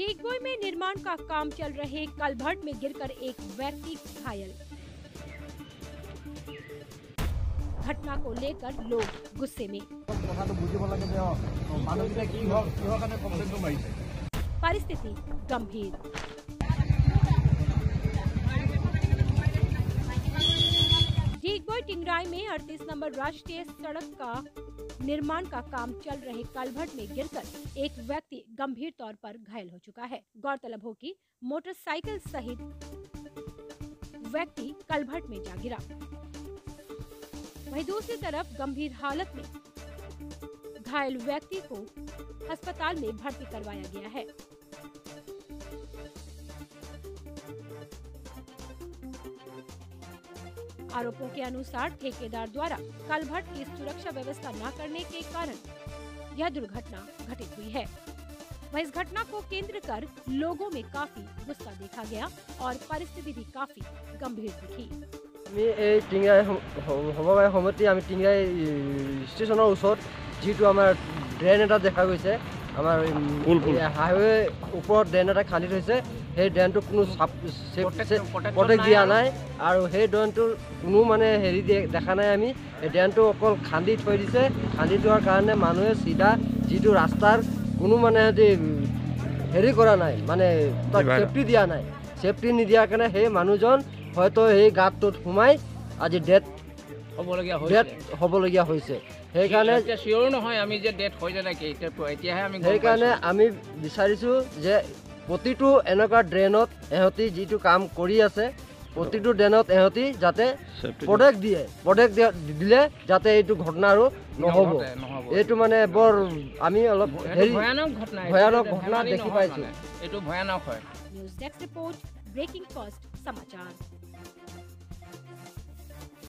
ढीगबोई में निर्माण का काम चल रहे कलभट में गिरकर एक व्यक्ति घायल। घटना को लेकर लोग गुस्से में। परिस्थिति गंभीर। ढीगबोई टिंगराई में 38 नंबर राष्ट्रीय सड़क का निर्माण का काम चल रहे कलभट में गिरकर एक व्यक्ति गंभीर तौर पर घायल हो चुका है। गौरतलब हो कि मोटरसाइकिल सहित व्यक्ति कलभट में जा गिरा। वहीं दूसरी तरफ गंभीर हालत में घायल व्यक्ति को अस्पताल में भर्ती करवाया गया है। आरोपों के अनुसार ठेकेदार द्वारा कलभट की सुरक्षा व्यवस्था न करने के कारण यह दुर्घटना घटित हुई है। वहीं इस घटना को केंद्र कर लोगों में काफी गुस्सा देखा गया और परिस्थिति भी काफी गंभीर दिखी। टिंगराई स्टेशनर ऊपर जी ड्रेन एटा देखा गई हाईवे ऊपर ड्रेन एटा खाली रही ड्रेन तो प्रटेक्ट दिया ना और ड्रेन तो माने हेरी देखा ना ड्रेन तो अकल खान्दी थी दिसे खान्दी दिवार कारण मानुहे सीधा जी रास्तार कोनो माने हेरी करा ना माने सेफ्टी दिया ना सेफ्टी निदिया कारण मानुजन हयतो गाँतोत सोमाय आज डेथ हबलगिया সেইকাৰণে শিওৰ নহয় আমি যে ডেথ হৈ যায় নাকি এতিয়াহে আমি সেইকাৰণে আমি বিচাৰিছো যে প্ৰতিটো এনেকুৱা ড্ৰেনত এহতি যিটো কাম কৰি আছে প্ৰতিটো ড্ৰেনত এহতি যাতে প্ৰটেক্ট দিলে যাতে এইটো ঘটনা আৰু নহব এইটো মানে বৰ আমি অলপ ভয়ানক ঘটনা দেখি পাইছো এইটো ভয়ানক হয়। News desk report breaking first Samachar.